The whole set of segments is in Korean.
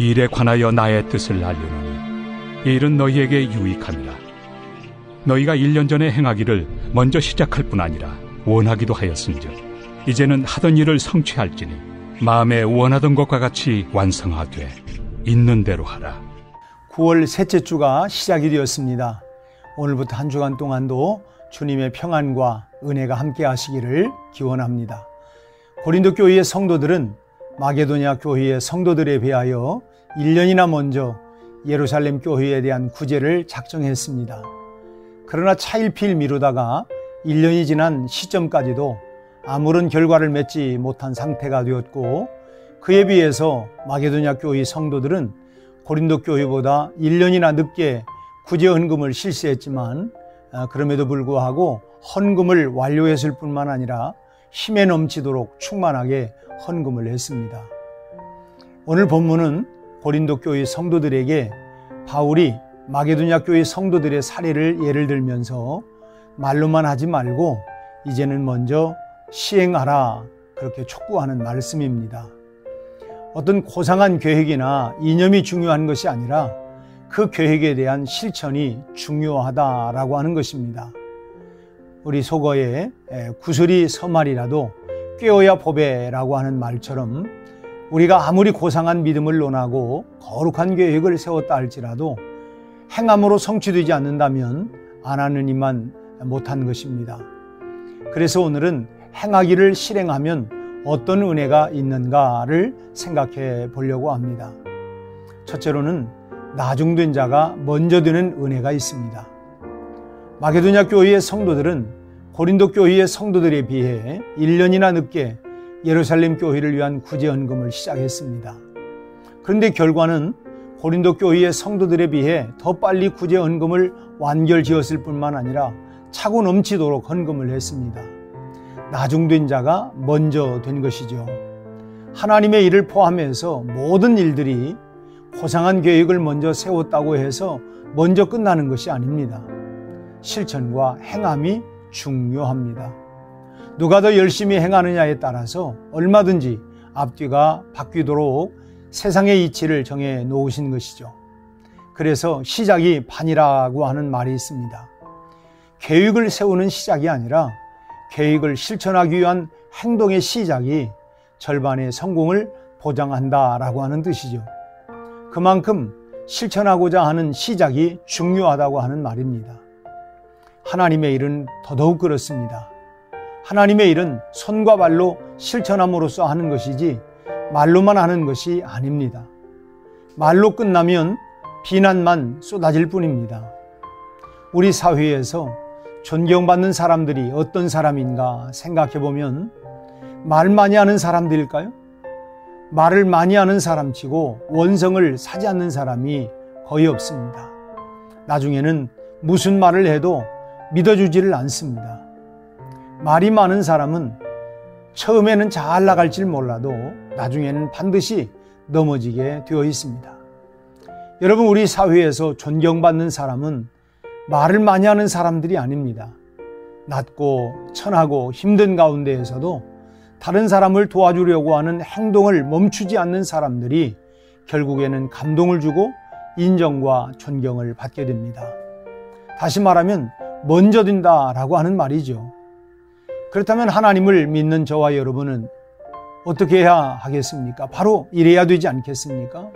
일에 관하여 나의 뜻을 알려노니 이 일은 너희에게 유익함이라. 너희가 1년 전에 행하기를 먼저 시작할 뿐 아니라 원하기도 하였은즉 이제는 하던 일을 성취할지니 마음에 원하던 것과 같이 완성하되 있는 대로 하라. 9월 셋째 주가 시작이 되었습니다. 오늘부터 한 주간 동안도 주님의 평안과 은혜가 함께 하시기를 기원합니다. 고린도 교회의 성도들은 마게도냐 교회의 성도들에 비하여 1년이나 먼저 예루살렘 교회에 대한 구제를 작정했습니다. 그러나 차일피일 미루다가 1년이 지난 시점까지도 아무런 결과를 맺지 못한 상태가 되었고, 그에 비해서 마게도냐 교회 성도들은 고린도 교회보다 1년이나 늦게 구제 헌금을 실시했지만 그럼에도 불구하고 헌금을 완료했을 뿐만 아니라 힘에 넘치도록 충만하게 헌금을 했습니다. 오늘 본문은 고린도 교회 성도들에게 바울이 마게도냐 교회 성도들의 사례를 예를 들면서 말로만 하지 말고 이제는 먼저 시행하라, 그렇게 촉구하는 말씀입니다. 어떤 고상한 계획이나 이념이 중요한 것이 아니라 그 계획에 대한 실천이 중요하다라고 하는 것입니다. 우리 속어에 구슬이 서말이라도 꿰어야 보배라고 하는 말처럼 우리가 아무리 고상한 믿음을 논하고 거룩한 계획을 세웠다 할지라도 행함으로 성취되지 않는다면 안 하는 이만 못한 것입니다. 그래서 오늘은 행하기를 실행하면 어떤 은혜가 있는가를 생각해 보려고 합니다. 첫째로는 나중된 자가 먼저 되는 은혜가 있습니다. 마게도냐 교회의 성도들은 고린도 교회의 성도들에 비해 1년이나 늦게 예루살렘 교회를 위한 구제 헌금을 시작했습니다. 그런데 결과는 고린도 교회의 성도들에 비해 더 빨리 구제 헌금을 완결지었을 뿐만 아니라 차고 넘치도록 헌금을 했습니다. 나중된 자가 먼저 된 것이죠. 하나님의 일을 포함해서 모든 일들이 고상한 계획을 먼저 세웠다고 해서 먼저 끝나는 것이 아닙니다. 실천과 행함이 중요합니다. 누가 더 열심히 행하느냐에 따라서 얼마든지 앞뒤가 바뀌도록 세상의 이치를 정해 놓으신 것이죠. 그래서 시작이 반이라고 하는 말이 있습니다. 계획을 세우는 시작이 아니라 계획을 실천하기 위한 행동의 시작이 절반의 성공을 보장한다라고 하는 뜻이죠. 그만큼 실천하고자 하는 시작이 중요하다고 하는 말입니다. 하나님의 일은 더더욱 그렇습니다. 하나님의 일은 손과 발로 실천함으로써 하는 것이지 말로만 하는 것이 아닙니다. 말로 끝나면 비난만 쏟아질 뿐입니다. 우리 사회에서 존경받는 사람들이 어떤 사람인가 생각해보면 말 많이 하는 사람들일까요? 말을 많이 하는 사람치고 원성을 사지 않는 사람이 거의 없습니다. 나중에는 무슨 말을 해도 믿어주지를 않습니다. 말이 많은 사람은 처음에는 잘 나갈 줄 몰라도 나중에는 반드시 넘어지게 되어 있습니다. 여러분, 우리 사회에서 존경받는 사람은 말을 많이 하는 사람들이 아닙니다. 낮고 천하고 힘든 가운데에서도 다른 사람을 도와주려고 하는 행동을 멈추지 않는 사람들이 결국에는 감동을 주고 인정과 존경을 받게 됩니다. 다시 말하면 먼저 된다라고 하는 말이죠. 그렇다면 하나님을 믿는 저와 여러분은 어떻게 해야 하겠습니까? 바로 이래야 되지 않겠습니까?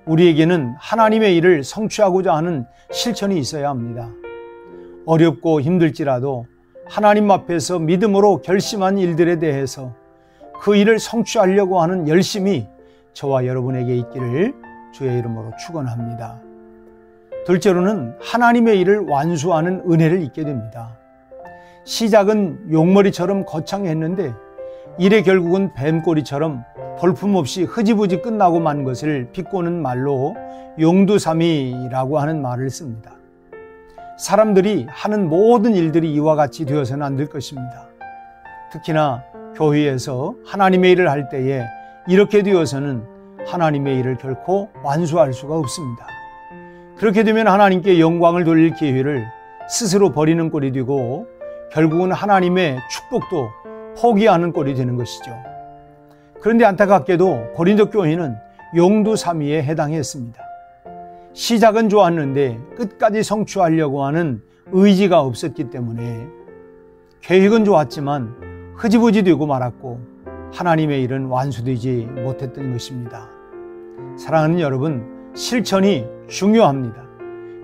우리에게는 하나님의 일을 성취하고자 하는 실천이 있어야 합니다. 어렵고 힘들지라도 하나님 앞에서 믿음으로 결심한 일들에 대해서 그 일을 성취하려고 하는 열심이 저와 여러분에게 있기를 주의 이름으로 축원합니다. 둘째로는 하나님의 일을 완수하는 은혜를 잊게 됩니다. 시작은 용머리처럼 거창했는데 일의 결국은 뱀꼬리처럼 볼품없이 흐지부지 끝나고 만 것을 비꼬는 말로 용두사미라고 하는 말을 씁니다. 사람들이 하는 모든 일들이 이와 같이 되어서는 안 될 것입니다. 특히나 교회에서 하나님의 일을 할 때에 이렇게 되어서는 하나님의 일을 결코 완수할 수가 없습니다. 그렇게 되면 하나님께 영광을 돌릴 기회를 스스로 버리는 꼴이 되고 결국은 하나님의 축복도 포기하는 꼴이 되는 것이죠. 그런데 안타깝게도 고린도 교회는 용두삼위에 해당했습니다. 시작은 좋았는데 끝까지 성취하려고 하는 의지가 없었기 때문에 계획은 좋았지만 흐지부지 되고 말았고 하나님의 일은 완수되지 못했던 것입니다. 사랑하는 여러분, 실천이 중요합니다.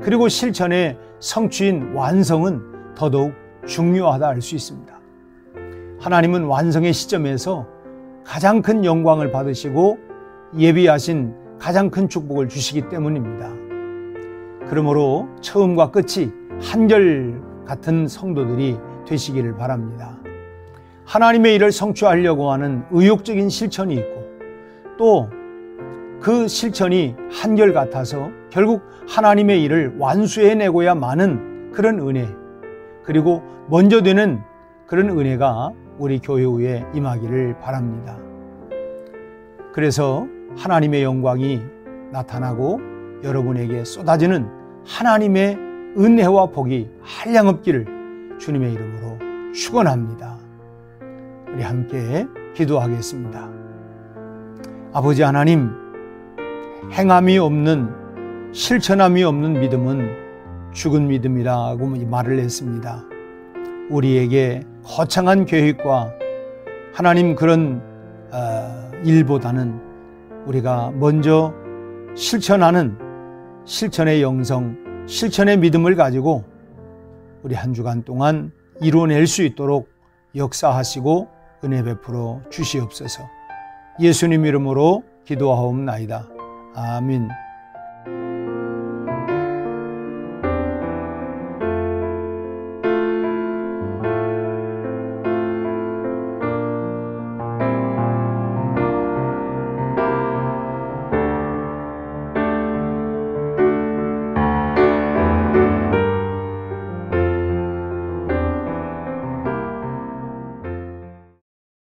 그리고 실천의 성취인 완성은 더더욱 중요하다 할 수 있습니다. 하나님은 완성의 시점에서 가장 큰 영광을 받으시고 예비하신 가장 큰 축복을 주시기 때문입니다. 그러므로 처음과 끝이 한결 같은 성도들이 되시기를 바랍니다. 하나님의 일을 성취하려고 하는 의욕적인 실천이 있고 또 그 실천이 한결같아서 결국 하나님의 일을 완수해내고야 마는 그런 은혜, 그리고 먼저 되는 그런 은혜가 우리 교회 위에 임하기를 바랍니다. 그래서 하나님의 영광이 나타나고 여러분에게 쏟아지는 하나님의 은혜와 복이 한량없기를 주님의 이름으로 축원합니다. 우리 함께 기도하겠습니다. 아버지 하나님, 행함이 없는, 실천함이 없는 믿음은 죽은 믿음이라고 말을 했습니다. 우리에게 거창한 계획과 하나님 그런 일보다는 우리가 먼저 실천하는 실천의 영성, 실천의 믿음을 가지고 우리 한 주간 동안 이루어낼 수 있도록 역사하시고 은혜 베풀어 주시옵소서. 예수님 이름으로 기도하옵나이다. 아멘.